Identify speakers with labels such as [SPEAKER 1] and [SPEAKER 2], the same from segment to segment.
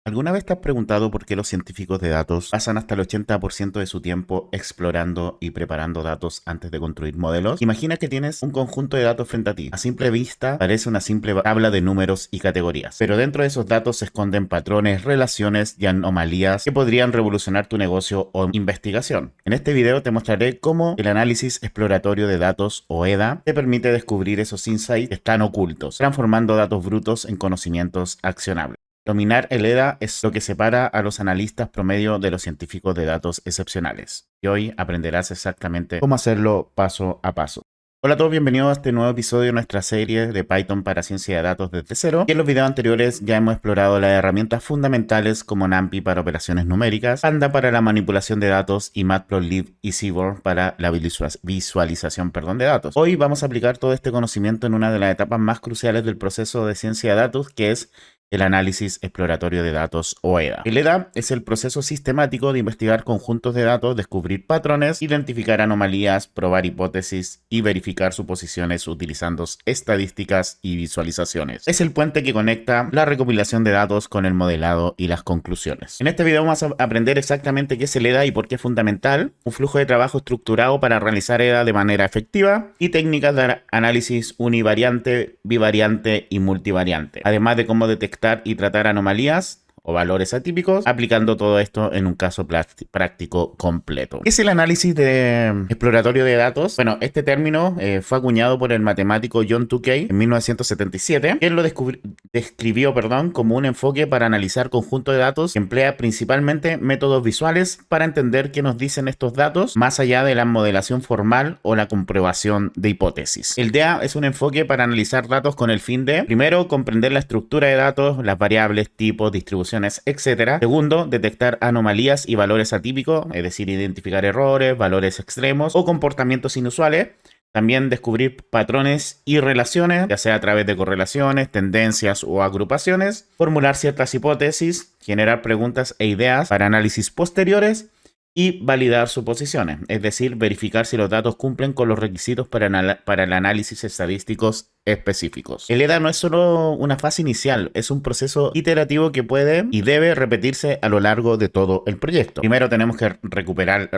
[SPEAKER 1] ¿Alguna vez te has preguntado por qué los científicos de datos pasan hasta el 80% de su tiempo explorando y preparando datos antes de construir modelos? Imagina que tienes un conjunto de datos frente a ti. A simple vista parece una simple tabla de números y categorías, pero dentro de esos datos se esconden patrones, relaciones y anomalías que podrían revolucionar tu negocio o investigación. En este video te mostraré cómo el análisis exploratorio de datos o EDA te permite descubrir esos insights que están ocultos, transformando datos brutos en conocimientos accionables. Dominar el EDA es lo que separa a los analistas promedio de los científicos de datos excepcionales. Y hoy aprenderás exactamente cómo hacerlo paso a paso. Hola a todos, bienvenidos a este nuevo episodio de nuestra serie de Python para ciencia de datos desde cero. Y en los videos anteriores ya hemos explorado las herramientas fundamentales como NumPy para operaciones numéricas, Panda para la manipulación de datos y Matplotlib y Seaborn para la visualización de datos. Hoy vamos a aplicar todo este conocimiento en una de las etapas más cruciales del proceso de ciencia de datos, que es el análisis exploratorio de datos o EDA. El EDA es el proceso sistemático de investigar conjuntos de datos, descubrir patrones, identificar anomalías, probar hipótesis y verificar suposiciones utilizando estadísticas y visualizaciones. Es el puente que conecta la recopilación de datos con el modelado y las conclusiones. En este video vamos a aprender exactamente qué es el EDA y por qué es fundamental, un flujo de trabajo estructurado para realizar EDA de manera efectiva y técnicas de análisis univariante, bivariante y multivariante, además de cómo detectar y tratar anomalías o valores atípicos, aplicando todo esto en un caso práctico completo. ¿Qué es el análisis exploratorio de datos? Bueno, este término fue acuñado por el matemático John Tukey en 1977, quien lo describió como un enfoque para analizar conjuntos de datos que emplea principalmente métodos visuales para entender qué nos dicen estos datos, más allá de la modelación formal o la comprobación de hipótesis. El DEA es un enfoque para analizar datos con el fin de, primero, comprender la estructura de datos, las variables, tipos, distribuciones, etcétera. Segundo, detectar anomalías y valores atípicos, es decir, identificar errores, valores extremos o comportamientos inusuales. También descubrir patrones y relaciones, ya sea a través de correlaciones, tendencias o agrupaciones. Formular ciertas hipótesis, generar preguntas e ideas para análisis posteriores. Y validar suposiciones, es decir, verificar si los datos cumplen con los requisitos para el análisis estadísticos específicos. El EDA no es solo una fase inicial, es un proceso iterativo que puede y debe repetirse a lo largo de todo el proyecto. Primero tenemos que recopilar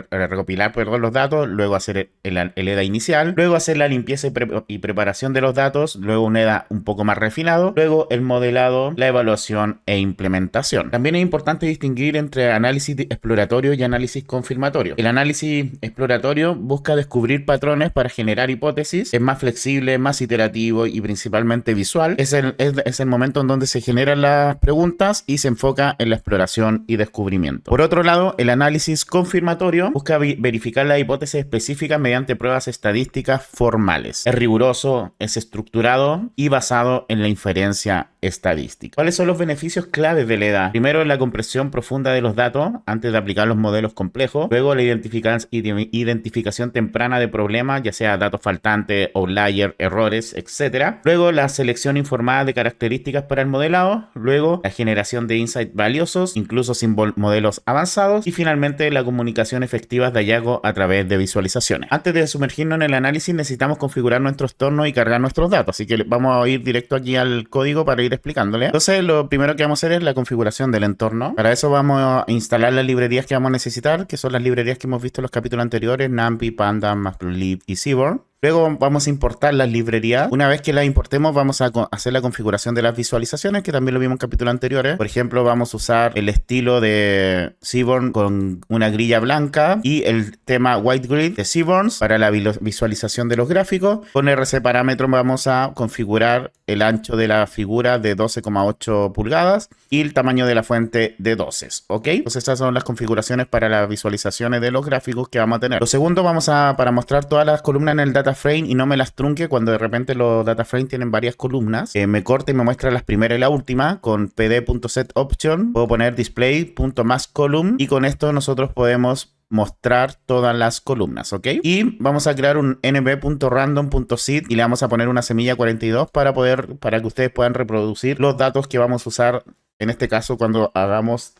[SPEAKER 1] los datos, luego hacer el EDA inicial, luego hacer la limpieza y preparación de los datos, luego un EDA un poco más refinado, luego el modelado, la evaluación e implementación. También es importante distinguir entre análisis exploratorio y análisis confirmatorio. El análisis exploratorio busca descubrir patrones para generar hipótesis, es más flexible, más iterativo y principalmente visual. Es el momento en donde se generan las preguntas y se enfoca en la exploración y descubrimiento. Por otro lado, el análisis confirmatorio busca verificar las hipótesis específicas mediante pruebas estadísticas formales. Es riguroso, es estructurado y basado en la inferencia estadística. ¿Cuáles son los beneficios claves del EDA? Primero, la compresión profunda de los datos antes de aplicar los modelos complejos. Luego, la identificación temprana de problemas, ya sea datos faltantes, outlier, errores, etc. Luego, la selección informada de características para el modelado. Luego, la generación de insights valiosos, incluso sin modelos avanzados. Y finalmente, la comunicación efectiva de hallazgo a través de visualizaciones. Antes de sumergirnos en el análisis, necesitamos configurar nuestro entorno y cargar nuestros datos. Así que vamos a ir directo aquí al código para ir explicándole. Entonces, lo primero que vamos a hacer es la configuración del entorno. Para eso vamos a instalar las librerías que vamos a necesitar, que son las librerías que hemos visto en los capítulos anteriores: NumPy, Panda, Matplotlib y Seaborn. Luego vamos a importar las librerías. Una vez que las importemos, vamos a hacer la configuración de las visualizaciones, que también lo vimos en capítulos anteriores. Por ejemplo, vamos a usar el estilo de Seaborn con una grilla blanca y el tema White Grid de Seaborn para la visualización de los gráficos. Con RC parámetros vamos a configurar el ancho de la figura de 12,8 pulgadas y el tamaño de la fuente de 12, ¿ok? Entonces esas son las configuraciones para las visualizaciones de los gráficos que vamos a tener. Lo segundo, para mostrar todas las columnas en el data frame y no me las trunque cuando de repente los data frame tienen varias columnas, me corta y me muestra las primeras y la última. Con pd.setOption puedo poner display.maskColumn y con esto nosotros podemos mostrar todas las columnas, ¿ok? Y vamos a crear un nb.random.seed y le vamos a poner una semilla 42 para que ustedes puedan reproducir los datos que vamos a usar en este caso cuando hagamos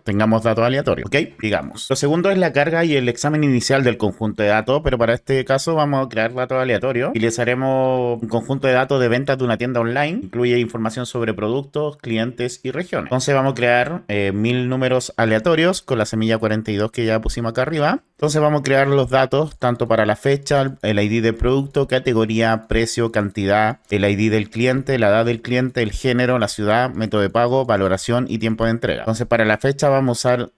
[SPEAKER 1] tengamos datos aleatorios, ¿ok? Digamos. Lo segundo es la carga y el examen inicial del conjunto de datos, pero para este caso vamos a crear datos aleatorios. Utilizaremos un conjunto de datos de ventas de una tienda online. Incluye información sobre productos, clientes y regiones. Entonces vamos a crear 1000 números aleatorios con la semilla 42 que ya pusimos acá arriba. Entonces vamos a crear los datos tanto para la fecha, el ID del producto, categoría, precio, cantidad, el ID del cliente, la edad del cliente, el género, la ciudad, método de pago, valoración y tiempo de entrega. Entonces para la fecha vamos a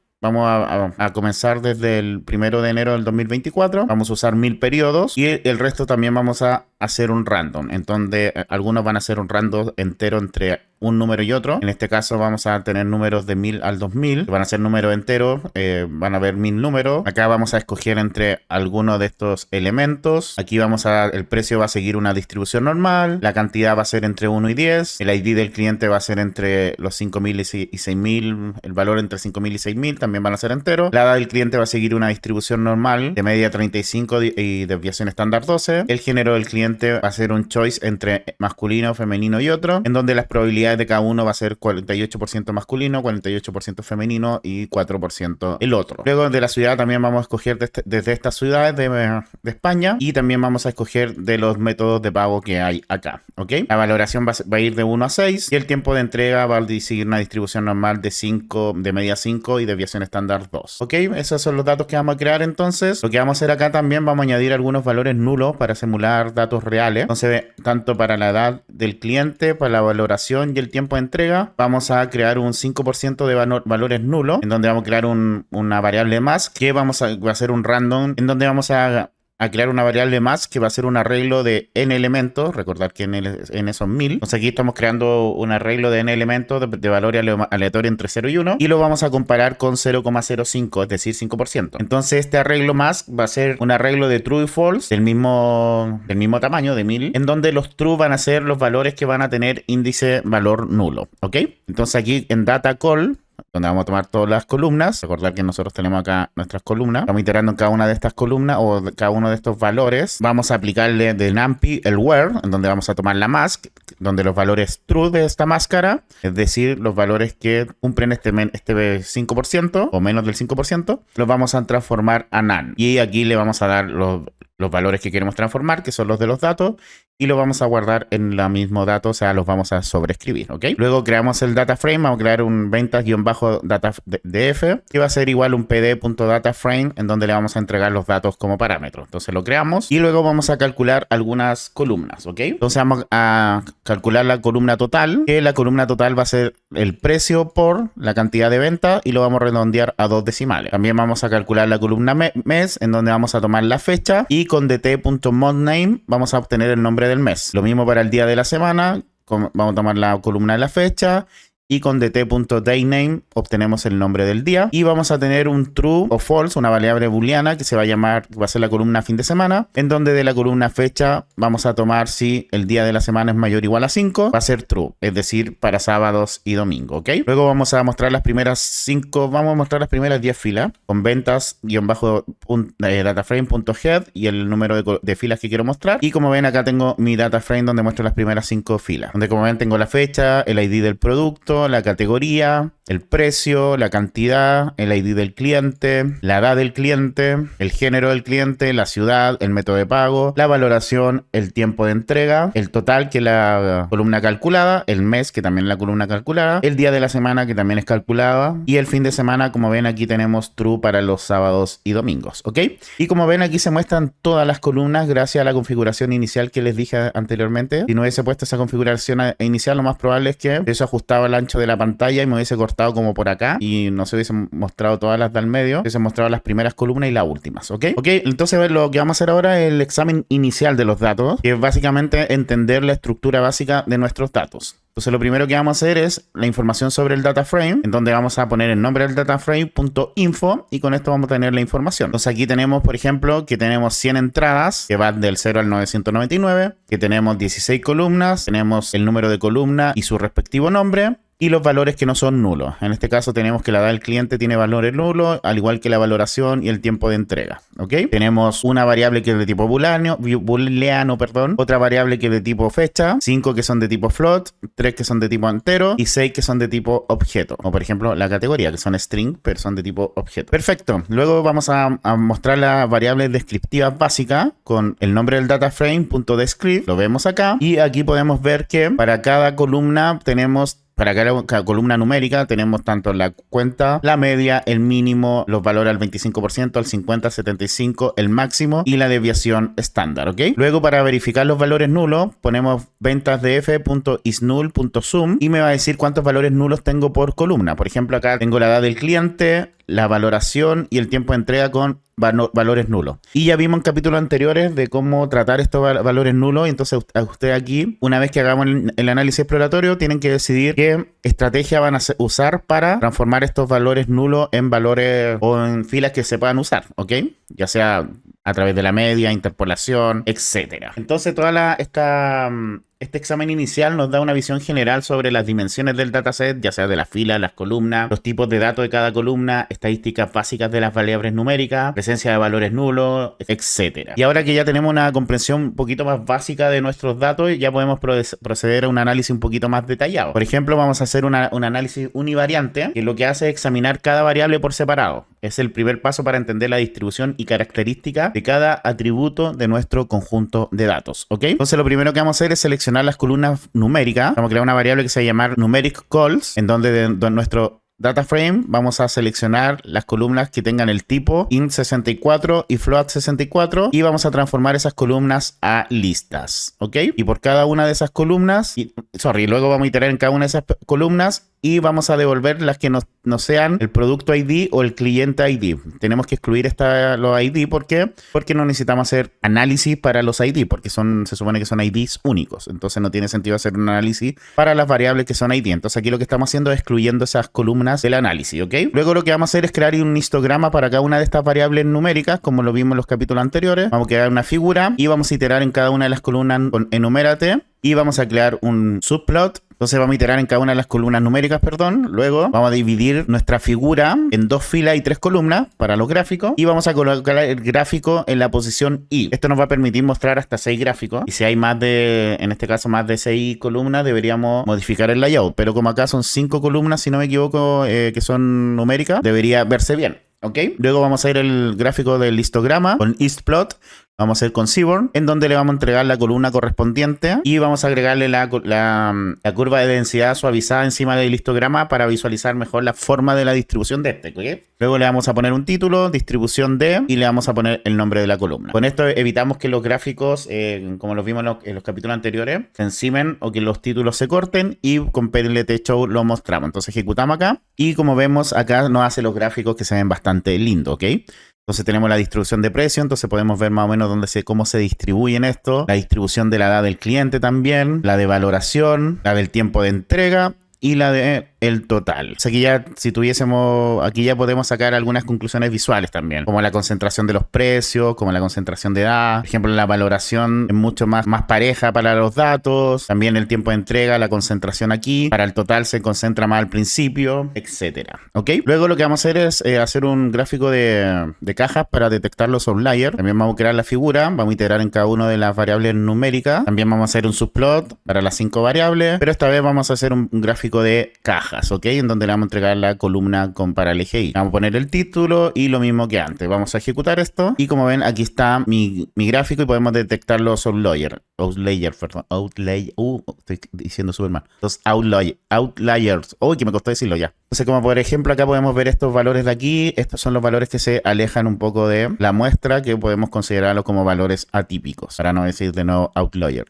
[SPEAKER 1] comenzar desde el 1 de enero del 2024. Vamos a usar 1000 periodos y el resto también vamos a hacer un random, en donde algunos van a ser un random entero entre un número y otro. En este caso vamos a tener números de 1000 al 2000, van a ser números enteros, van a haber 1000 números. Acá vamos a escoger entre algunos de estos elementos. Aquí el precio va a seguir una distribución normal, la cantidad va a ser entre 1 y 10, el ID del cliente va a ser entre los 5000 y 6000, el valor entre 5000 y 6000 también van a ser enteros. La edad del cliente va a seguir una distribución normal, de media 35 y desviación estándar 12. El género del cliente va a ser un choice entre masculino, femenino y otro, en donde las probabilidades de cada uno va a ser 48% masculino, 48% femenino y 4% el otro. Luego de la ciudad también vamos a escoger desde estas ciudades de España, y también vamos a escoger de los métodos de pago que hay acá, ¿ok? La valoración va a ir de 1 a 6 y el tiempo de entrega va a seguir una distribución normal de media 5 y desviación estándar 2, ¿ok? Esos son los datos que vamos a crear. Entonces lo que vamos a hacer acá también, vamos a añadir algunos valores nulos para simular datos reales. Entonces, tanto para la edad del cliente, para la valoración y el tiempo de entrega, vamos a crear un 5% de valores nulos, en donde vamos a crear una variable más que va a ser un random, en donde vamos a crear una variable más que va a ser un arreglo de n elementos. Recordar que n son 1000. Entonces aquí estamos creando un arreglo de n elementos de valores aleatorios entre 0 y 1, y lo vamos a comparar con 0,05, es decir, 5%. Entonces este arreglo más va a ser un arreglo de true y false del mismo tamaño, de 1000, en donde los true van a ser los valores que van a tener índice valor nulo, ¿ok? Entonces aquí en data call, donde vamos a tomar todas las columnas. Recordar que nosotros tenemos acá nuestras columnas. Vamos iterando en cada una de estas columnas o cada uno de estos valores. Vamos a aplicarle de NumPy el where, en donde vamos a tomar la mask, donde los valores true de esta máscara, es decir, los valores que cumplen este 5% o menos del 5%, los vamos a transformar a none. Y aquí le vamos a dar los valores que queremos transformar, que son los de los datos, y los vamos a guardar en la mismo dato, o sea, los vamos a sobreescribir, ¿ok? Luego creamos el data frame, vamos a crear un ventas-data-df, que va a ser igual un pd.dataframe, en donde le vamos a entregar los datos como parámetro. Entonces lo creamos y luego vamos a calcular algunas columnas, ¿ok? Entonces vamos a calcular la columna total, que la columna total va a ser el precio por la cantidad de venta, y lo vamos a redondear a 2 decimales. También vamos a calcular la columna mes, en donde vamos a tomar la fecha, y con dt.monthName vamos a obtener el nombre del mes. Lo mismo para el día de la semana, vamos a tomar la columna de la fecha, y con dt.dayname obtenemos el nombre del día, y vamos a tener un true o false, una variable booleana que va a ser la columna fin de semana, en donde de la columna fecha vamos a tomar si el día de la semana es mayor o igual a 5, va a ser true, es decir, para sábados y domingo, ¿ok? Luego vamos a mostrar las primeras 10 filas con ventas-dataframe.head y el número de filas que quiero mostrar. Y como ven, acá tengo mi data frame donde muestro las primeras 5 filas, donde como ven tengo la fecha, el ID del producto, la categoría, el precio, la cantidad, el ID del cliente, la edad del cliente, el género del cliente, la ciudad, el método de pago, la valoración, el tiempo de entrega, el total, que es la columna calculada, el mes, que también es la columna calculada, el día de la semana, que también es calculada, y el fin de semana. Como ven, aquí tenemos true para los sábados y domingos, ¿ok? Y como ven, aquí se muestran todas las columnas gracias a la configuración inicial que les dije anteriormente. Si no hubiese puesto esa configuración inicial, lo más probable es que eso ajustaba el ancho de la pantalla y me hubiese cortado como por acá y no se hubiese mostrado todas las del medio, hubiese mostrado las primeras columnas y las últimas, ¿ok? Ok, entonces lo que vamos a hacer ahora es el examen inicial de los datos, que es básicamente entender la estructura básica de nuestros datos. Entonces lo primero que vamos a hacer es la información sobre el data frame, en donde vamos a poner el nombre del data frame.info, y con esto vamos a tener la información. Entonces aquí tenemos, por ejemplo, que tenemos 100 entradas que van del 0 al 999, que tenemos 16 columnas, tenemos el número de columna y su respectivo nombre, y los valores que no son nulos. En este caso tenemos que la edad del cliente tiene valores nulos, al igual que la valoración y el tiempo de entrega. ¿Ok? Tenemos una variable que es de tipo booleano, otra variable que es de tipo fecha, 5 que son de tipo float, 3 que son de tipo entero y 6 que son de tipo objeto. O por ejemplo la categoría, que son string, pero son de tipo objeto. Perfecto. Luego vamos a mostrar las variables descriptivas básicas con el nombre del data frame.descript. Lo vemos acá. Y aquí podemos ver que para cada columna tenemos... Para cada columna numérica tenemos tanto la cuenta, la media, el mínimo, los valores al 25%, al 50%, al 75%, el máximo y la desviación estándar, ¿ok? Luego para verificar los valores nulos ponemos ventasdf.isNull.sum y me va a decir cuántos valores nulos tengo por columna. Por ejemplo, acá tengo la edad del cliente, la valoración y el tiempo de entrega con valores nulos. Y ya vimos en capítulos anteriores de cómo tratar estos valores nulos. Y entonces usted aquí, una vez que hagamos el análisis exploratorio, tienen que decidir qué estrategia van a usar para transformar estos valores nulos en valores o en filas que se puedan usar, ¿ok? Ya sea a través de la media, interpolación, etcétera. Entonces este examen inicial nos da una visión general sobre las dimensiones del dataset, ya sea de las filas, las columnas, los tipos de datos de cada columna, estadísticas básicas de las variables numéricas, presencia de valores nulos, etc. Y ahora que ya tenemos una comprensión un poquito más básica de nuestros datos, ya podemos proceder a un análisis un poquito más detallado. Por ejemplo, vamos a hacer un análisis univariante, que lo que hace es examinar cada variable por separado. Es el primer paso para entender la distribución y características de cada atributo de nuestro conjunto de datos, ¿ok? Entonces lo primero que vamos a hacer es seleccionar las columnas numéricas. Vamos a crear una variable que se va a llamar numeric calls, en donde de nuestro data frame vamos a seleccionar las columnas que tengan el tipo int64 y float64 y vamos a transformar esas columnas a listas, ¿ok? Y por cada una de esas columnas, luego vamos a iterar en cada una de esas columnas y vamos a devolver las que no sean el producto ID o el cliente ID. Tenemos que excluir los ID. ¿Por qué? Porque no necesitamos hacer análisis para los ID, porque se supone que son IDs únicos. Entonces no tiene sentido hacer un análisis para las variables que son ID. Entonces aquí lo que estamos haciendo es excluyendo esas columnas del análisis, ¿ok? Luego lo que vamos a hacer es crear un histograma para cada una de estas variables numéricas, como lo vimos en los capítulos anteriores. Vamos a crear una figura y vamos a iterar en cada una de las columnas con enumérate y vamos a crear un subplot. Entonces vamos a iterar en cada una de las columnas numéricas, Luego vamos a dividir nuestra figura en 2 filas y 3 columnas para los gráficos. Y vamos a colocar el gráfico en la posición Y. Esto nos va a permitir mostrar hasta 6 gráficos. Y si hay en este caso, más de 6 columnas, deberíamos modificar el layout. Pero como acá son 5 columnas, si no me equivoco, que son numéricas, debería verse bien. ¿Ok? Luego vamos a ir el gráfico del histograma con istplot. Vamos a ir con Seaborn, en donde le vamos a entregar la columna correspondiente y vamos a agregarle la curva de densidad suavizada encima del histograma para visualizar mejor la forma de la distribución de este, ¿ok? Luego le vamos a poner un título, distribución de, y le vamos a poner el nombre de la columna. Con esto evitamos que los gráficos, como los vimos en los capítulos anteriores, se encimen o que los títulos se corten, y con PLT Show lo mostramos. Entonces ejecutamos acá y como vemos acá nos hace los gráficos que se ven bastante lindos, ¿ok? Entonces tenemos la distribución de precio, entonces podemos ver más o menos cómo se distribuyen esto, la distribución de la edad del cliente también, la de valoración, la del tiempo de entrega y la de el total. O sea, aquí ya podemos sacar algunas conclusiones visuales también, como la concentración de los precios, como la concentración de edad. Por ejemplo, la valoración es mucho más pareja para los datos, también el tiempo de entrega, la concentración aquí, para el total se concentra más al principio, etcétera. ¿Ok? Luego lo que vamos a hacer es hacer un gráfico de cajas para detectar los outliers. También vamos a crear la figura, vamos a iterar en cada una de las variables numéricas. También vamos a hacer un subplot para las 5 variables, pero esta vez vamos a hacer un gráfico de cajas, ¿ok? En donde le vamos a entregar la columna para el eje Y. Vamos a poner el título y lo mismo que antes. Vamos a ejecutar esto y como ven aquí está mi gráfico y podemos detectar los outliers. Estoy diciendo súper mal. Los outliers. Uy, que me costó decirlo ya. Entonces, como por ejemplo acá podemos ver estos valores de aquí. Estos son los valores que se alejan un poco de la muestra, que podemos considerarlos como valores atípicos. Para no decir de nuevo outlier.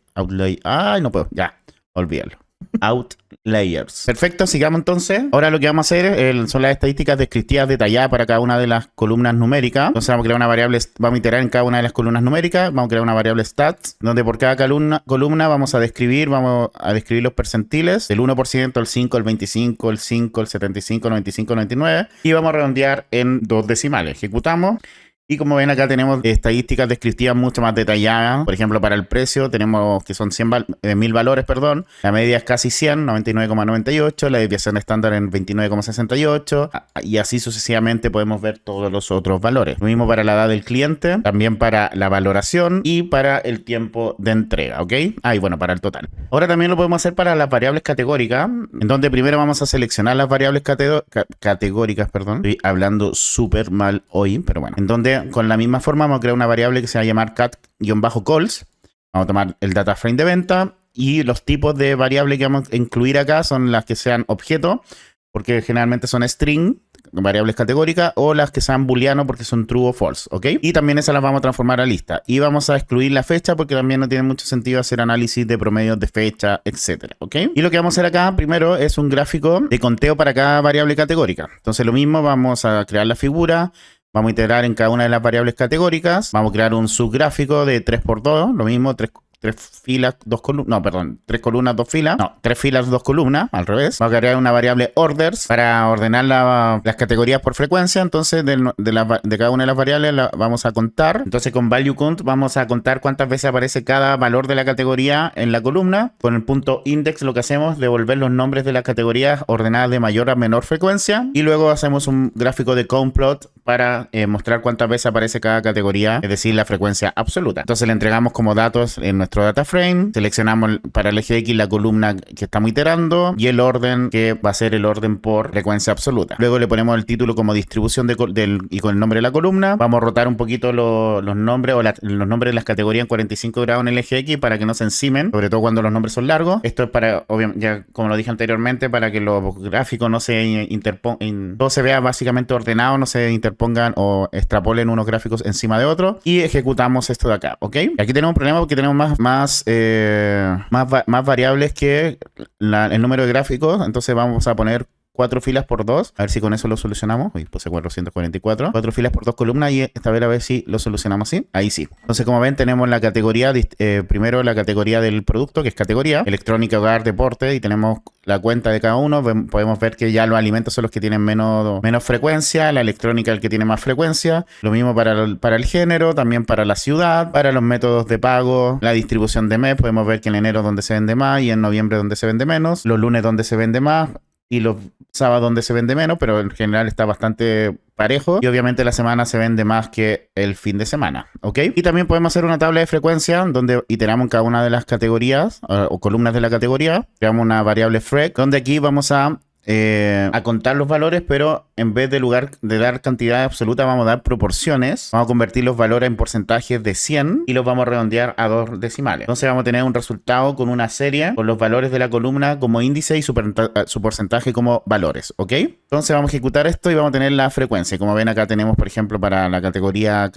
[SPEAKER 1] Ay, no puedo. Ya, olvídalo. Outliers. Perfecto, sigamos entonces. Ahora lo que vamos a hacer son las estadísticas descriptivas detalladas para cada una de las columnas numéricas. Entonces vamos a crear una variable, vamos a iterar en cada una de las columnas numéricas. Vamos a crear una variable stats, donde por cada columna vamos a describir los percentiles del 1%, el 5, el 25, el 5, el 75, el 95, el 99. Y vamos a redondear en 2 decimales. Ejecutamos. Y como ven acá tenemos estadísticas descriptivas mucho más detalladas. Por ejemplo, para el precio tenemos que son 1000 valores, perdón. La media es casi 100, 99,98. La desviación estándar en 29,68. Y así sucesivamente podemos ver todos los otros valores. Lo mismo para la edad del cliente, también para la valoración y para el tiempo de entrega, ¿ok? Y bueno, para el total. Ahora también lo podemos hacer para las variables categóricas, en donde primero vamos a seleccionar las variables categóricas, perdón. Estoy hablando súper mal hoy, pero bueno. En donde con la misma forma vamos a crear una variable que se va a llamar cat-calls. Vamos a tomar el data frame de venta y los tipos de variable que vamos a incluir acá son las que sean objeto, porque generalmente son string, variables categóricas, o las que sean booleano porque son true o false, ¿ok? Y también esas las vamos a transformar a lista. Y vamos a excluir la fecha porque también no tiene mucho sentido hacer análisis de promedios de fecha, etcétera, ¿ok? Y lo que vamos a hacer acá primero es un gráfico de conteo para cada variable categórica. Entonces lo mismo, vamos a crear la figura. Vamos a integrar en cada una de las variables categóricas. Vamos a crear un subgráfico de 3x2. Lo mismo, 3 filas, 2 columnas. No, perdón. 3 columnas, 2 filas. No, 3 filas, 2 columnas. Al revés. Vamos a crear una variable orders para ordenar las categorías por frecuencia. Entonces, de cada una de las variables la vamos a contar. Entonces, con value count vamos a contar cuántas veces aparece cada valor de la categoría en la columna. Con el punto index lo que hacemos es devolver los nombres de las categorías ordenadas de mayor a menor frecuencia. Y luego hacemos un gráfico de count plot para mostrar cuántas veces aparece cada categoría, es decir, la frecuencia absoluta. Entonces le entregamos como datos en nuestro data frame, seleccionamos para el eje X la columna que estamos iterando y el orden que va a ser el orden por frecuencia absoluta. Luego le ponemos el título como distribución y con el nombre de la columna. Vamos a rotar un poquito los nombres o los nombres de las categorías en 45 grados en el eje X para que no se encimen, sobre todo cuando los nombres son largos. Esto es para, obviamente, ya como lo dije anteriormente, para que los gráficos no se interpongan, todo se vea básicamente ordenado, no se interpongan o extrapolen unos gráficos encima de otros, y ejecutamos esto de acá, ¿ok? Aquí tenemos un problema porque tenemos más variables que el número de gráficos, entonces vamos a poner 4 filas por 2, a ver si con eso lo solucionamos. Uy, puse 444. 4 filas por 2 columnas y esta vez a ver si lo solucionamos así. Ahí sí. Entonces, como ven, tenemos la categoría, primero la categoría del producto, que es categoría, electrónica, hogar, deporte, y tenemos la cuenta de cada uno. Podemos ver que ya los alimentos son los que tienen menos frecuencia, la electrónica el que tiene más frecuencia. Lo mismo para el género, también para la ciudad, para los métodos de pago, la distribución de mes. Podemos ver que en enero es donde se vende más y en noviembre es donde se vende menos, los lunes donde se vende más y los sábados donde se vende menos, pero en general está bastante parejo. Y obviamente la semana se vende más que el fin de semana, ¿ok? Y también podemos hacer una tabla de frecuencia donde iteramos en cada una de las categorías o columnas de la categoría. Creamos una variable frec, donde aquí vamos a contar los valores, pero en vez de lugar de dar cantidad absoluta vamos a dar proporciones. Vamos a convertir los valores en porcentajes de 100 y los vamos a redondear a 2 decimales. Entonces vamos a tener un resultado con una serie con los valores de la columna como índice y su porcentaje como valores, ¿ok? Entonces vamos a ejecutar esto y vamos a tener la frecuencia. Como ven acá tenemos, por ejemplo, para la categoría,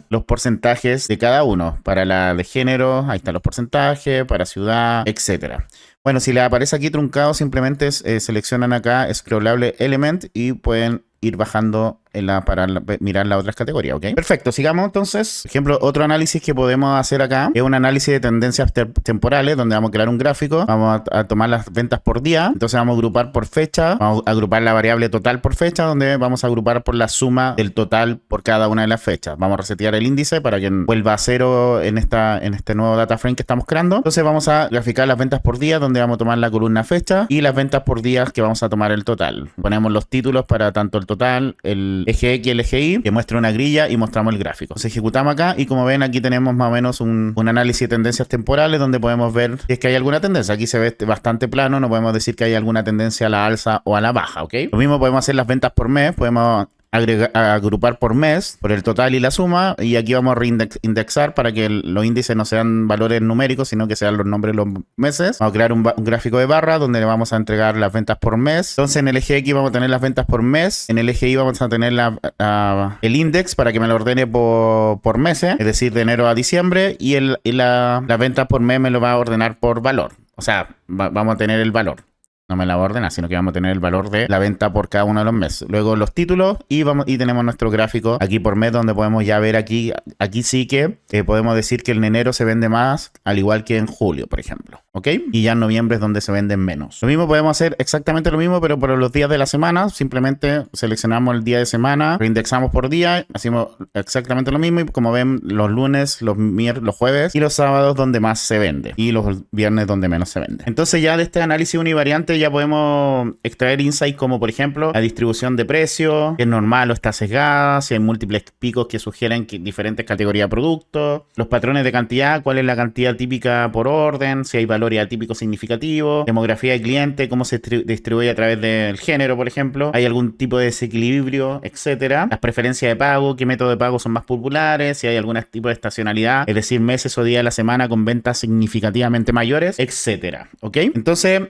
[SPEAKER 1] los porcentajes de cada uno. Para la de género, ahí están los porcentajes, para ciudad, etcétera. Bueno, si les aparece aquí truncado, simplemente seleccionan acá Scrollable Element y pueden ir bajando para mirar las otras categorías, ¿ok? Perfecto, sigamos entonces. Por ejemplo, otro análisis que podemos hacer acá es un análisis de tendencias temporales, donde vamos a crear un gráfico, vamos a tomar las ventas por día, entonces vamos a agrupar por fecha, vamos a agrupar la variable total por fecha, donde vamos a agrupar por la suma del total por cada una de las fechas. Vamos a resetear el índice para que vuelva a cero en este nuevo data frame que estamos creando. Entonces vamos a graficar las ventas por día, donde vamos a tomar la columna fecha, y las ventas por días que vamos a tomar el total. Ponemos los títulos para tanto el total, el eje X y el eje Y, que muestra una grilla y mostramos el gráfico. Entonces ejecutamos acá y como ven aquí tenemos más o menos un análisis de tendencias temporales donde podemos ver si es que hay alguna tendencia. Aquí se ve bastante plano, no podemos decir que hay alguna tendencia a la alza o a la baja, ¿ok? Lo mismo podemos hacer las ventas por mes, podemos agrupar por mes, por el total y la suma, y aquí vamos a reindexar para que los índices no sean valores numéricos, sino que sean los nombres de los meses. Vamos a crear un gráfico de barra donde le vamos a entregar las ventas por mes. Entonces en el eje X vamos a tener las ventas por mes, en el eje Y vamos a tener el index para que me lo ordene por meses, es decir, de enero a diciembre, y la venta por mes me lo va a ordenar por valor. O sea, vamos a tener el valor. no me la va a ordenar, sino que vamos a tener el valor de la venta por cada uno de los meses. Luego los títulos y tenemos nuestro gráfico aquí por mes, donde podemos ya ver aquí sí que podemos decir que en enero se vende más, al igual que en julio, por ejemplo. ¿Ok? Y ya en noviembre es donde se venden menos. Lo mismo podemos hacer exactamente lo mismo, pero por los días de la semana. Simplemente seleccionamos el día de semana, lo indexamos por día, hacemos exactamente lo mismo. Y como ven, los lunes, los jueves y los sábados donde más se vende. Y los viernes donde menos se vende. Entonces ya de este análisis univariante ya podemos extraer insights como, por ejemplo, la distribución de precios, si es normal o está sesgada, si hay múltiples picos que sugieren diferentes categorías de productos, los patrones de cantidad, cuál es la cantidad típica por orden, si hay valores atípicos significativos, demografía de cliente, cómo se distribuye a través del género, por ejemplo, hay algún tipo de desequilibrio, etcétera, las preferencias de pago, qué métodos de pago son más populares, si hay algún tipo de estacionalidad, es decir, meses o días de la semana con ventas significativamente mayores, etcétera. ¿Ok? Entonces,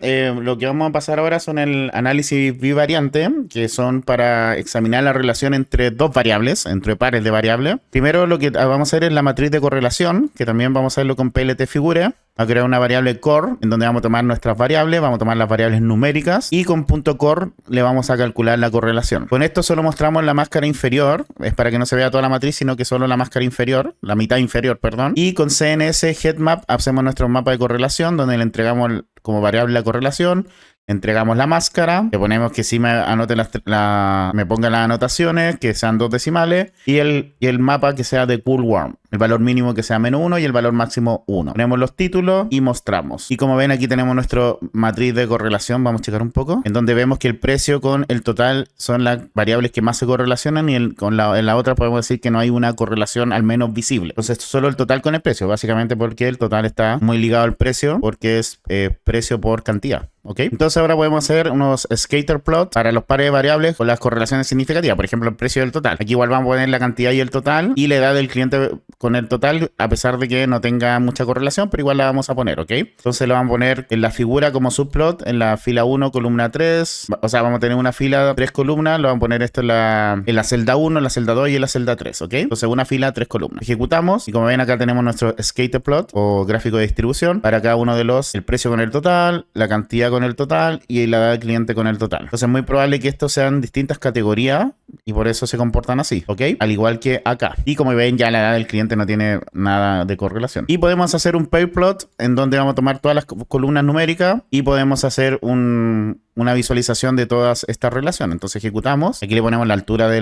[SPEAKER 1] lo que vamos a pasar ahora son el análisis bivariante, que son para examinar la relación entre dos variables, entre pares de variables. Primero, lo que vamos a hacer es la matriz de correlación, que también vamos a hacerlo con PLT Figure. A crear una variable core en donde vamos a tomar nuestras variables, vamos a tomar las variables numéricas y con punto core le vamos a calcular la correlación. Con esto solo mostramos la máscara inferior, es para que no se vea toda la matriz, sino que solo la máscara inferior, la mitad inferior, perdón. Y con CNS Headmap hacemos nuestro mapa de correlación donde le entregamos como variable la correlación. Entregamos la máscara, le ponemos que sí me anote me ponga las anotaciones, que sean 2 decimales, y el mapa que sea de Cool Worm. El valor mínimo que sea -1 y el valor máximo 1. Ponemos los títulos y mostramos. Y como ven, aquí tenemos nuestra matriz de correlación. Vamos a checar un poco. En donde vemos que el precio con el total son las variables que más se correlacionan y en la otra podemos decir que no hay una correlación al menos visible. Entonces, esto es solo el total con el precio. Básicamente porque el total está muy ligado al precio porque es precio por cantidad. ¿Ok? Entonces ahora podemos hacer unos scatter plots para los pares de variables con las correlaciones significativas. Por ejemplo, el precio del total. Aquí igual vamos a poner la cantidad y el total y la edad del cliente con el total, a pesar de que no tenga mucha correlación, pero igual la vamos a poner, ¿ok? Entonces lo vamos a poner en la figura como subplot, en la fila 1, columna 3. O sea, vamos a tener una fila, 3 columnas. Lo vamos a poner esto en la celda 1, en la celda 2 y en la celda 3, ¿ok? Entonces una fila, 3 columnas. Ejecutamos y como ven acá tenemos nuestro scatter plot o gráfico de distribución para cada uno de el precio con el total, la cantidad con el total y la edad del cliente con el total. Entonces es muy probable que estos sean distintas categorías y por eso se comportan así, ¿ok? Al igual que acá. Y como ven, ya la edad del cliente no tiene nada de correlación. Y podemos hacer un pair plot en donde vamos a tomar todas las columnas numéricas y podemos hacer una visualización de todas estas relaciones. Entonces ejecutamos. Aquí le ponemos la altura de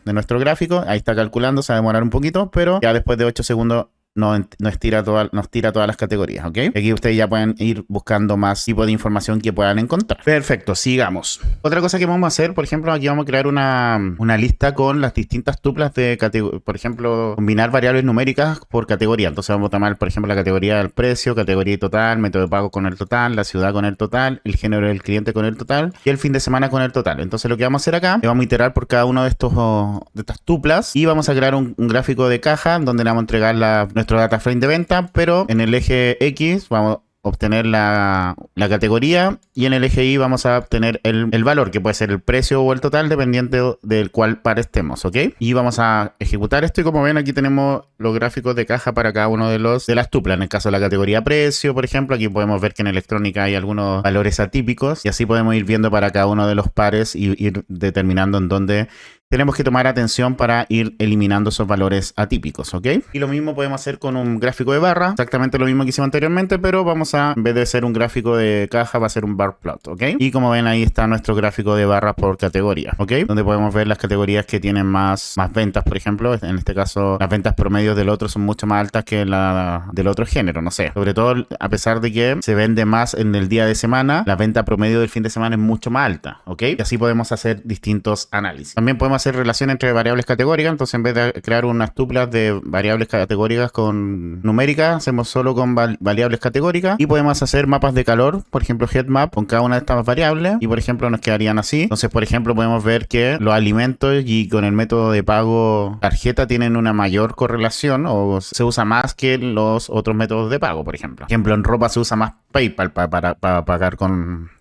[SPEAKER 1] nuestro gráfico. Ahí está calculando, se va a demorar un poquito, pero ya después de 8 segundos nos tira todas las categorías, ¿ok? Aquí ustedes ya pueden ir buscando más tipo de información que puedan encontrar. Perfecto, sigamos. Otra cosa que vamos a hacer, por ejemplo, aquí vamos a crear una lista con las distintas tuplas de categoría. Por ejemplo, combinar variables numéricas por categoría. Entonces vamos a tomar, por ejemplo, la categoría del precio, categoría total, método de pago con el total, la ciudad con el total, el género del cliente con el total y el fin de semana con el total. Entonces lo que vamos a hacer acá, vamos a iterar por cada uno de estas tuplas y vamos a crear un gráfico de caja donde le vamos a entregar nuestro data frame de venta, pero en el eje X vamos a obtener la categoría y en el eje Y vamos a obtener el valor, que puede ser el precio o el total, dependiente del cual par estemos, ¿ok? Y vamos a ejecutar esto y como ven aquí tenemos los gráficos de caja para cada uno de las tuplas. En el caso de la categoría precio, por ejemplo, aquí podemos ver que en electrónica hay algunos valores atípicos y así podemos ir viendo para cada uno de los pares y ir determinando en dónde tenemos que tomar atención para ir eliminando esos valores atípicos, ¿ok? Y lo mismo podemos hacer con un gráfico de barra, exactamente lo mismo que hicimos anteriormente, pero vamos a, en vez de ser un gráfico de caja, va a ser un bar plot, ¿ok? Y como ven, ahí está nuestro gráfico de barras por categoría, ¿ok? Donde podemos ver las categorías que tienen más ventas, por ejemplo. En este caso, las ventas promedios del otro son mucho más altas que la del otro género, no sé. Sobre todo, a pesar de que se vende más en el día de semana, la venta promedio del fin de semana es mucho más alta, ¿ok? Y así podemos hacer distintos análisis. También podemos hacer relación entre variables categóricas, entonces en vez de crear unas tuplas de variables categóricas con numéricas, hacemos solo con variables categóricas y podemos hacer mapas de calor, por ejemplo headmap con cada una de estas variables y por ejemplo nos quedarían así. Entonces por ejemplo podemos ver que los alimentos y con el método de pago tarjeta tienen una mayor correlación o se usa más que los otros métodos de pago, por ejemplo. Por ejemplo, en ropa se usa más PayPal para pagar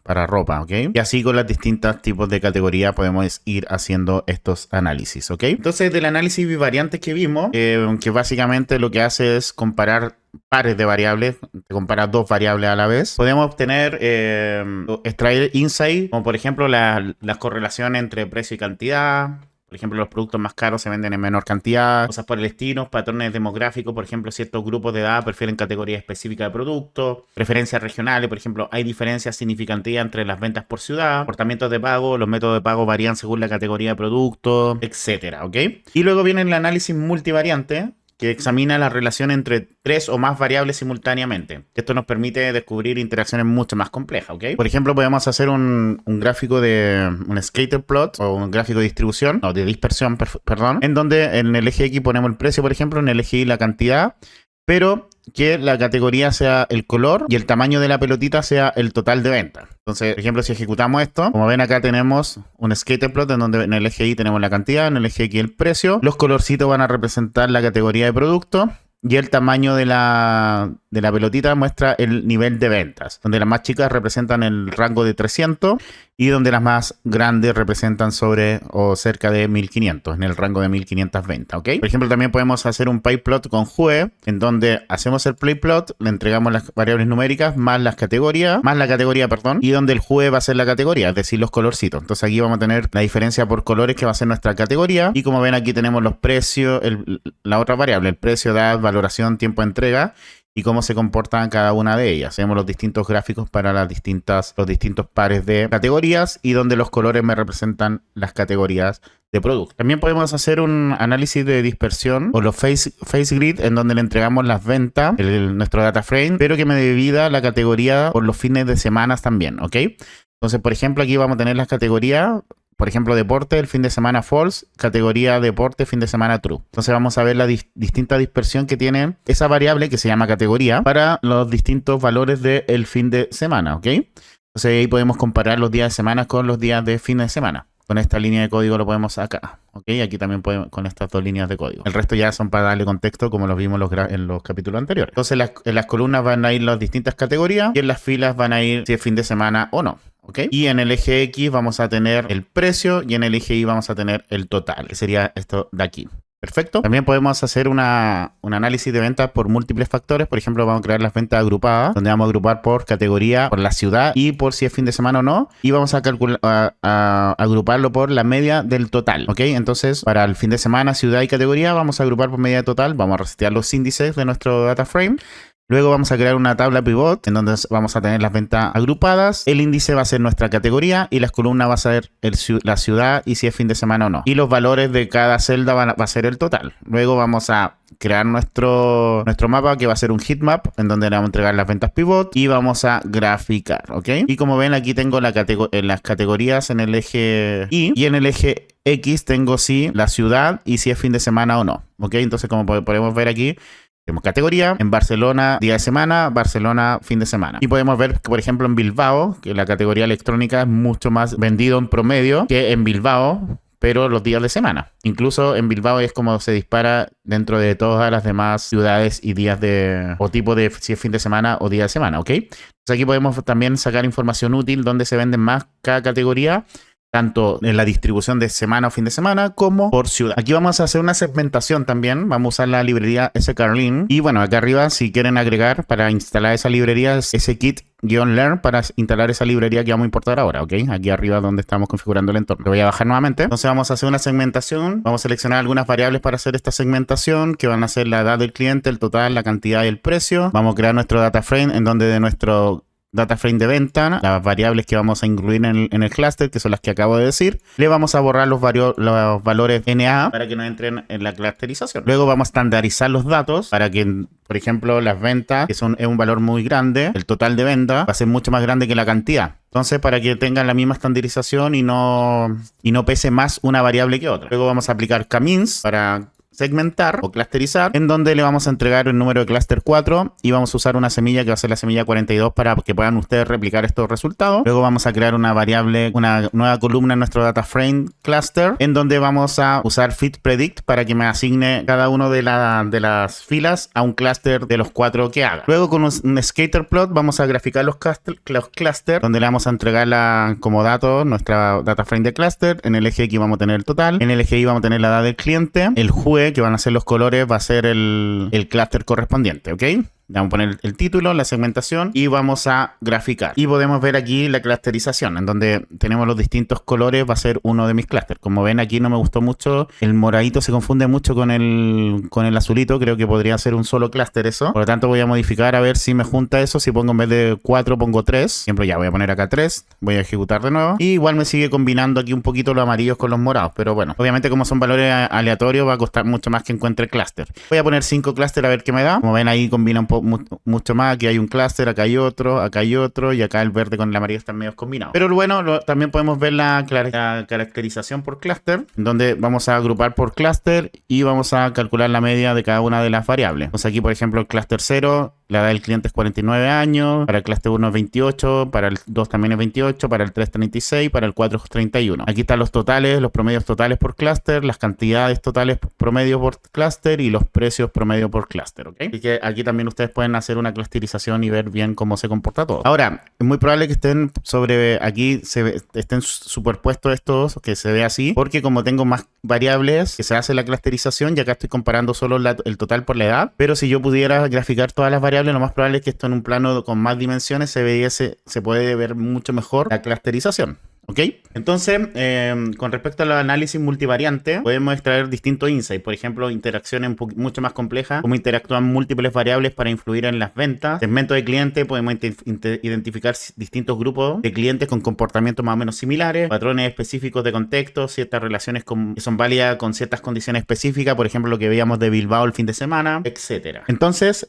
[SPEAKER 1] para ropa, ¿ok? Y así con los distintos tipos de categoría podemos ir haciendo estos análisis, ¿ok? Entonces del análisis bivariante que vimos, que básicamente lo que hace es comparar pares de variables, te compara dos variables a la vez. Podemos obtener, extraer insight, como por ejemplo las correlaciones entre precio y cantidad. Por ejemplo, los productos más caros se venden en menor cantidad, cosas por el estilo, patrones demográficos, por ejemplo, ciertos grupos de edad prefieren categorías específicas de productos, preferencias regionales, por ejemplo, hay diferencias significativas entre las ventas por ciudad, comportamientos de pago, los métodos de pago varían según la categoría de producto, etcétera, ¿ok? Y luego viene el análisis multivariante, que examina la relación entre 3 o más variables simultáneamente. Esto nos permite descubrir interacciones mucho más complejas, ¿ok? Por ejemplo, podemos hacer un gráfico de un scatter plot o un gráfico de distribución, o de dispersión, perdón, en donde en el eje X ponemos el precio, por ejemplo, en el eje Y la cantidad, pero que la categoría sea el color y el tamaño de la pelotita sea el total de venta. Entonces, por ejemplo, si ejecutamos esto, como ven acá tenemos un scatter plot en donde en el eje Y tenemos la cantidad, en el eje X el precio. Los colorcitos van a representar la categoría de producto y el tamaño de la pelotita muestra el nivel de ventas, donde las más chicas representan el rango de 300 y donde las más grandes representan sobre o cerca de 1500, en el rango de 1500 ventas, ¿ok? Por ejemplo, también podemos hacer un pie plot con JUE, en donde hacemos el play plot, le entregamos las variables numéricas más las categorías, perdón, y donde el JUE va a ser la categoría, es decir, los colorcitos. Entonces aquí vamos a tener la diferencia por colores que va a ser nuestra categoría, y como ven aquí tenemos los precios, la otra variable, el precio, edad, valoración, tiempo de entrega, y cómo se comportan cada una de ellas. Tenemos los distintos gráficos para los distintos pares de categorías y donde los colores me representan las categorías de producto. También podemos hacer un análisis de dispersión o los face grid, en donde le entregamos las ventas, nuestro data frame, pero que me divida la categoría por los fines de semana también, ¿ok? Entonces, por ejemplo, aquí vamos a tener las categorías. Por ejemplo, deporte, el fin de semana false, categoría deporte, fin de semana true. Entonces vamos a ver la distinta dispersión que tiene esa variable que se llama categoría para los distintos valores del fin de semana, ¿ok? Entonces ahí podemos comparar los días de semana con los días de fin de semana. Con esta línea de código lo podemos acá, ¿ok? Aquí también podemos con estas dos líneas de código. El resto ya son para darle contexto, como los vimos en los capítulos anteriores. Entonces en las columnas van a ir las distintas categorías y en las filas van a ir si es fin de semana o no. ¿Ok? Y en el eje X vamos a tener el precio y en el eje Y vamos a tener el total, que sería esto de aquí. Perfecto. También podemos hacer un análisis de ventas por múltiples factores. Por ejemplo, vamos a crear las ventas agrupadas, donde vamos a agrupar por categoría, por la ciudad y por si es fin de semana o no. Y vamos a calcular, a agruparlo por la media del total. ¿Ok? Entonces, para el fin de semana, ciudad y categoría, vamos a agrupar por media de total. Vamos a resetear los índices de nuestro data frame. Luego vamos a crear una tabla pivot en donde vamos a tener las ventas agrupadas. El índice va a ser nuestra categoría y las columnas va a ser la ciudad y si es fin de semana o no. Y los valores de cada celda va a ser el total. Luego vamos a crear nuestro mapa que va a ser un heatmap en donde le vamos a entregar las ventas pivot y vamos a graficar, ¿ok? Y como ven aquí tengo las categorías en el eje Y y en el eje X tengo sí la ciudad y si es fin de semana o no, ¿ok? Entonces como podemos ver aquí, tenemos categoría, en Barcelona día de semana, Barcelona fin de semana. Y podemos ver que, por ejemplo, en Bilbao, que la categoría electrónica es mucho más vendido en promedio que en Bilbao, pero los días de semana. Incluso en Bilbao es como se dispara dentro de todas las demás ciudades y días o tipo de si es fin de semana o día de semana, ¿ok? Entonces aquí podemos también sacar información útil donde se venden más cada categoría, tanto en la distribución de semana o fin de semana como por ciudad. Aquí vamos a hacer una segmentación también. Vamos a usar la librería scarlin. Y bueno, acá arriba si quieren agregar para instalar esa librería es skit-learn para instalar esa librería que vamos a importar ahora, ¿ok? Aquí arriba donde estamos configurando el entorno. Lo voy a bajar nuevamente. Entonces vamos a hacer una segmentación. Vamos a seleccionar algunas variables para hacer esta segmentación que van a ser la edad del cliente, el total, la cantidad y el precio. Vamos a crear nuestro data frame en donde de nuestro data frame de venta, las variables que vamos a incluir en el clúster, que son las que acabo de decir, le vamos a borrar los valores NA para que no entren en la clusterización. Luego vamos a estandarizar los datos para que, por ejemplo, las ventas, que es un valor muy grande, el total de venta va a ser mucho más grande que la cantidad. Entonces, para que tengan la misma estandarización y no pese más una variable que otra. Luego vamos a aplicar k-means para segmentar o clusterizar, en donde le vamos a entregar el número de cluster 4 y vamos a usar una semilla que va a ser la semilla 42 para que puedan ustedes replicar estos resultados. Luego vamos a crear una variable, una nueva columna en nuestro data frame cluster, en donde vamos a usar fit predict para que me asigne cada uno de las filas a un cluster de los 4 que haga. Luego con un scatter plot vamos a graficar los clusters, donde le vamos a entregar como datos nuestra data frame de cluster. En el eje X vamos a tener el total, en el eje Y vamos a tener la edad del cliente, el JUE, que van a ser los colores, va a ser el clúster correspondiente, ¿ok? Vamos a poner el título, la segmentación y vamos a graficar. Y podemos ver aquí la clusterización, en donde tenemos los distintos colores, va a ser uno de mis clústeres. Como ven aquí no me gustó mucho, el moradito se confunde mucho con el azulito, creo que podría ser un solo clúster eso. Por lo tanto voy a modificar a ver si me junta eso, si pongo en vez de 4 pongo 3. Siempre ya voy a poner acá 3, voy a ejecutar de nuevo. Y igual me sigue combinando aquí un poquito los amarillos con los morados, pero bueno, obviamente como son valores aleatorios va a costar mucho más que encuentre clúster. Voy a poner 5 clústeres a ver qué me da. Como ven ahí combina mucho más. Aquí hay un clúster, acá hay otro y acá el verde con el amarillo están medio combinados. Pero bueno, también podemos ver la caracterización por clúster, donde vamos a agrupar por clúster y vamos a calcular la media de cada una de las variables. Pues aquí por ejemplo el clúster 0, la edad del cliente es 49 años, para el clúster 1 es 28, para el 2 también es 28, para el 3 36, para el 4 es 31. Aquí están los totales, los promedios totales por clúster, las cantidades totales promedio por clúster y los precios promedio por clúster, ¿ok? Así que aquí también ustedes pueden hacer una clusterización y ver bien cómo se comporta todo. Ahora, es muy probable que estén estén superpuestos estos, que se vea así, porque como tengo más variables que se hace la clusterización, y acá estoy comparando solo el total por la edad, pero si yo pudiera graficar todas las variables, lo más probable es que esto en un plano con más dimensiones se puede ver mucho mejor la clusterización. ¿Ok? Entonces, con respecto a los análisis multivariante, podemos extraer distintos insights. Por ejemplo, interacciones mucho más complejas, cómo interactúan múltiples variables para influir en las ventas. Segmento de cliente, podemos identificar distintos grupos de clientes con comportamientos más o menos similares, patrones específicos de contexto, ciertas relaciones que son válidas con ciertas condiciones específicas, por ejemplo, lo que veíamos de Bilbao el fin de semana, etcétera. Entonces,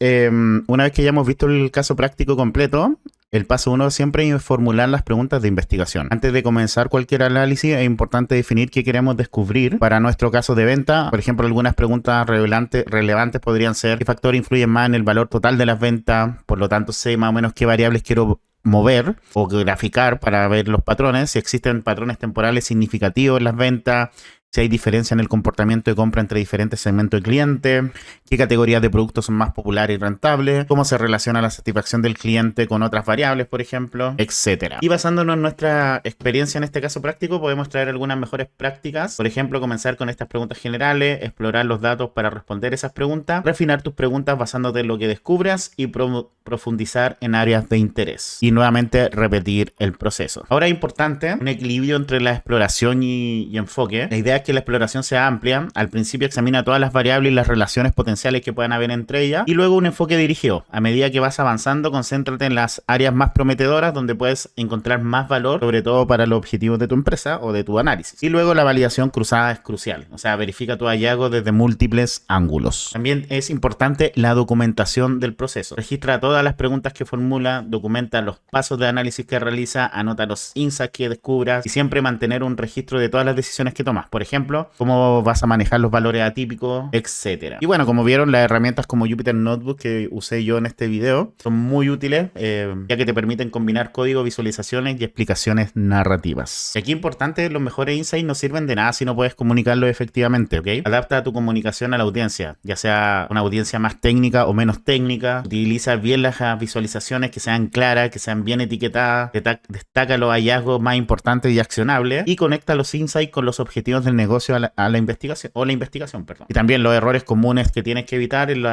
[SPEAKER 1] una vez que ya hemos visto el caso práctico completo, el paso 1 siempre es formular las preguntas de investigación. Antes de comenzar cualquier análisis es importante definir qué queremos descubrir para nuestro caso de venta. Por ejemplo, algunas preguntas relevantes podrían ser qué factor influye más en el valor total de las ventas, por lo tanto sé más o menos qué variables quiero mover o graficar para ver los patrones, si existen patrones temporales significativos en las ventas, si hay diferencia en el comportamiento de compra entre diferentes segmentos de cliente, qué categorías de productos son más populares y rentables, cómo se relaciona la satisfacción del cliente con otras variables, por ejemplo, etcétera. Y basándonos en nuestra experiencia en este caso práctico, podemos traer algunas mejores prácticas. Por ejemplo, comenzar con estas preguntas generales, explorar los datos para responder esas preguntas, refinar tus preguntas basándote en lo que descubras y profundizar en áreas de interés. Y nuevamente repetir el proceso. Ahora es importante un equilibrio entre la exploración y enfoque. La idea es que la exploración sea amplia. Al principio examina todas las variables y las relaciones potenciales que puedan haber entre ellas. Y luego un enfoque dirigido. A medida que vas avanzando, concéntrate en las áreas más prometedoras donde puedes encontrar más valor, sobre todo para los objetivos de tu empresa o de tu análisis. Y luego la validación cruzada es crucial. O sea, verifica tu hallazgo desde múltiples ángulos. También es importante la documentación del proceso. Registra todas las preguntas que formula, documenta los pasos de análisis que realiza, anota los insights que descubras y siempre mantener un registro de todas las decisiones que tomas. Por ejemplo, cómo vas a manejar los valores atípicos, etcétera. Y bueno, como vieron, las herramientas como Jupyter Notebook que usé yo en este video son muy útiles, ya que te permiten combinar código, visualizaciones y explicaciones narrativas. Y aquí importante, los mejores insights no sirven de nada si no puedes comunicarlos efectivamente, ¿ok? Adapta tu comunicación a la audiencia, ya sea una audiencia más técnica o menos técnica. Utiliza bien las visualizaciones que sean claras, que sean bien etiquetadas, destaca los hallazgos más importantes y accionables y conecta los insights con los objetivos del negocio a la investigación, perdón. Y también los errores comunes que tienes que evitar el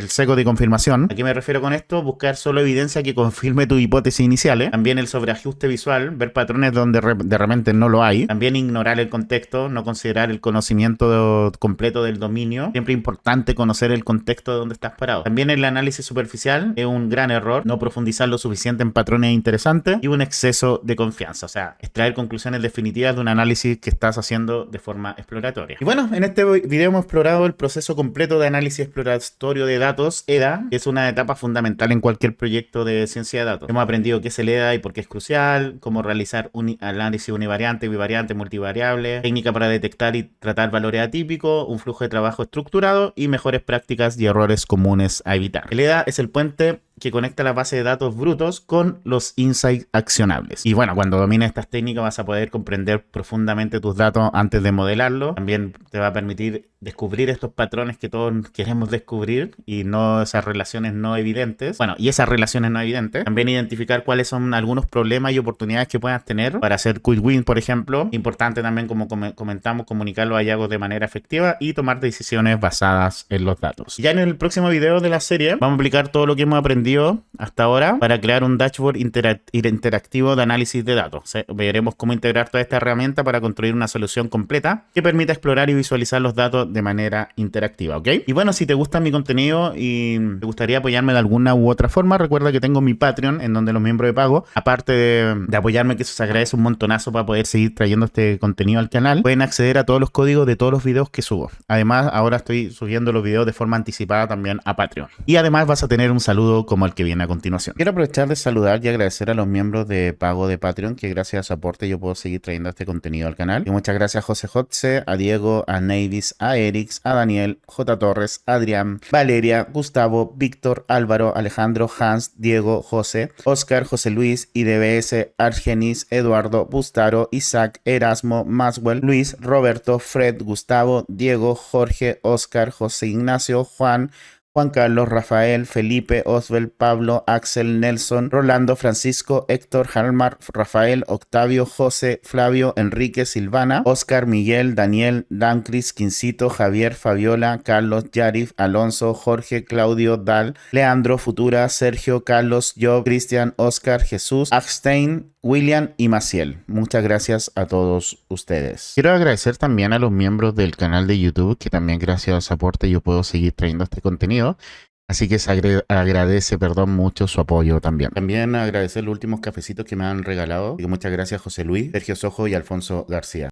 [SPEAKER 1] sesgo de confirmación. ¿A qué me refiero con esto? Buscar solo evidencia que confirme tu hipótesis iniciales. También el sobreajuste visual, ver patrones donde de repente no lo hay. También ignorar el contexto, no considerar el conocimiento completo del dominio. Siempre importante conocer el contexto de donde estás parado. También el análisis superficial es un gran error, no profundizar lo suficiente en patrones interesantes y un exceso de confianza, o sea, extraer conclusiones definitivas de un análisis que estás haciendo de forma exploratoria. Y bueno, en este video hemos explorado el proceso completo de análisis exploratorio de datos, EDA, que es una etapa fundamental en cualquier proyecto de ciencia de datos. Hemos aprendido qué es el EDA y por qué es crucial, cómo realizar un análisis univariante, bivariante, multivariable, técnica para detectar y tratar valores atípicos, un flujo de trabajo estructurado y mejores prácticas y errores comunes a evitar. El EDA es el puente que conecta la base de datos brutos con los insights accionables. Y bueno, cuando domines estas técnicas vas a poder comprender profundamente tus datos antes de modelarlo. También te va a permitir descubrir estos patrones que todos queremos descubrir y no esas relaciones no evidentes. Bueno, y esas relaciones no evidentes. También identificar cuáles son algunos problemas y oportunidades que puedas tener para hacer quick win, por ejemplo. Importante también, como comentamos, comunicar los hallazgos de manera efectiva y tomar decisiones basadas en los datos. Ya en el próximo video de la serie vamos a aplicar todo lo que hemos aprendido hasta ahora para crear un dashboard interactivo de análisis de datos. Veremos cómo integrar toda esta herramienta para construir una solución completa que permita explorar y visualizar los datos de manera interactiva, ¿ok? Y bueno, si te gusta mi contenido y te gustaría apoyarme de alguna u otra forma, recuerda que tengo mi Patreon, en donde los miembros de pago, aparte de apoyarme, que eso se agradece un montonazo para poder seguir trayendo este contenido al canal, pueden acceder a todos los códigos de todos los videos que subo. Además, ahora estoy subiendo los videos de forma anticipada también a Patreon. Y además vas a tener un saludo como el que viene a continuación. Quiero aprovechar de saludar y agradecer a los miembros de pago de Patreon, que gracias a su aporte yo puedo seguir trayendo este contenido al canal. Y muchas gracias a José Jotze, a Diego, a Neivis, a Erix, a Daniel, J. Torres, Adrián, Valeria, Gustavo, Víctor, Álvaro, Alejandro, Hans, Diego, José, Oscar, José Luis, IDBS, Argenis, Eduardo, Bustaro, Isaac, Erasmo, Maswell, Luis, Roberto, Fred, Gustavo, Diego, Jorge, Oscar, José Ignacio, Juan Carlos, Rafael, Felipe, Oswald, Pablo, Axel, Nelson, Rolando, Francisco, Héctor, Halmar, Rafael, Octavio, José, Flavio, Enrique, Silvana, Oscar, Miguel, Daniel, Dancris, Quincito, Javier, Fabiola, Carlos, Yarif, Alonso, Jorge, Claudio, Dal, Leandro, Futura, Sergio, Carlos, Job, Cristian, Oscar, Jesús, Axstein, William y Maciel. Muchas gracias a todos ustedes. Quiero agradecer también a los miembros del canal de YouTube, que también gracias a su aporte yo puedo seguir trayendo este contenido. Así que se agradece, mucho su apoyo también. También agradecer los últimos cafecitos que me han regalado. Y muchas gracias José Luis, Sergio Sojo y Alfonso García.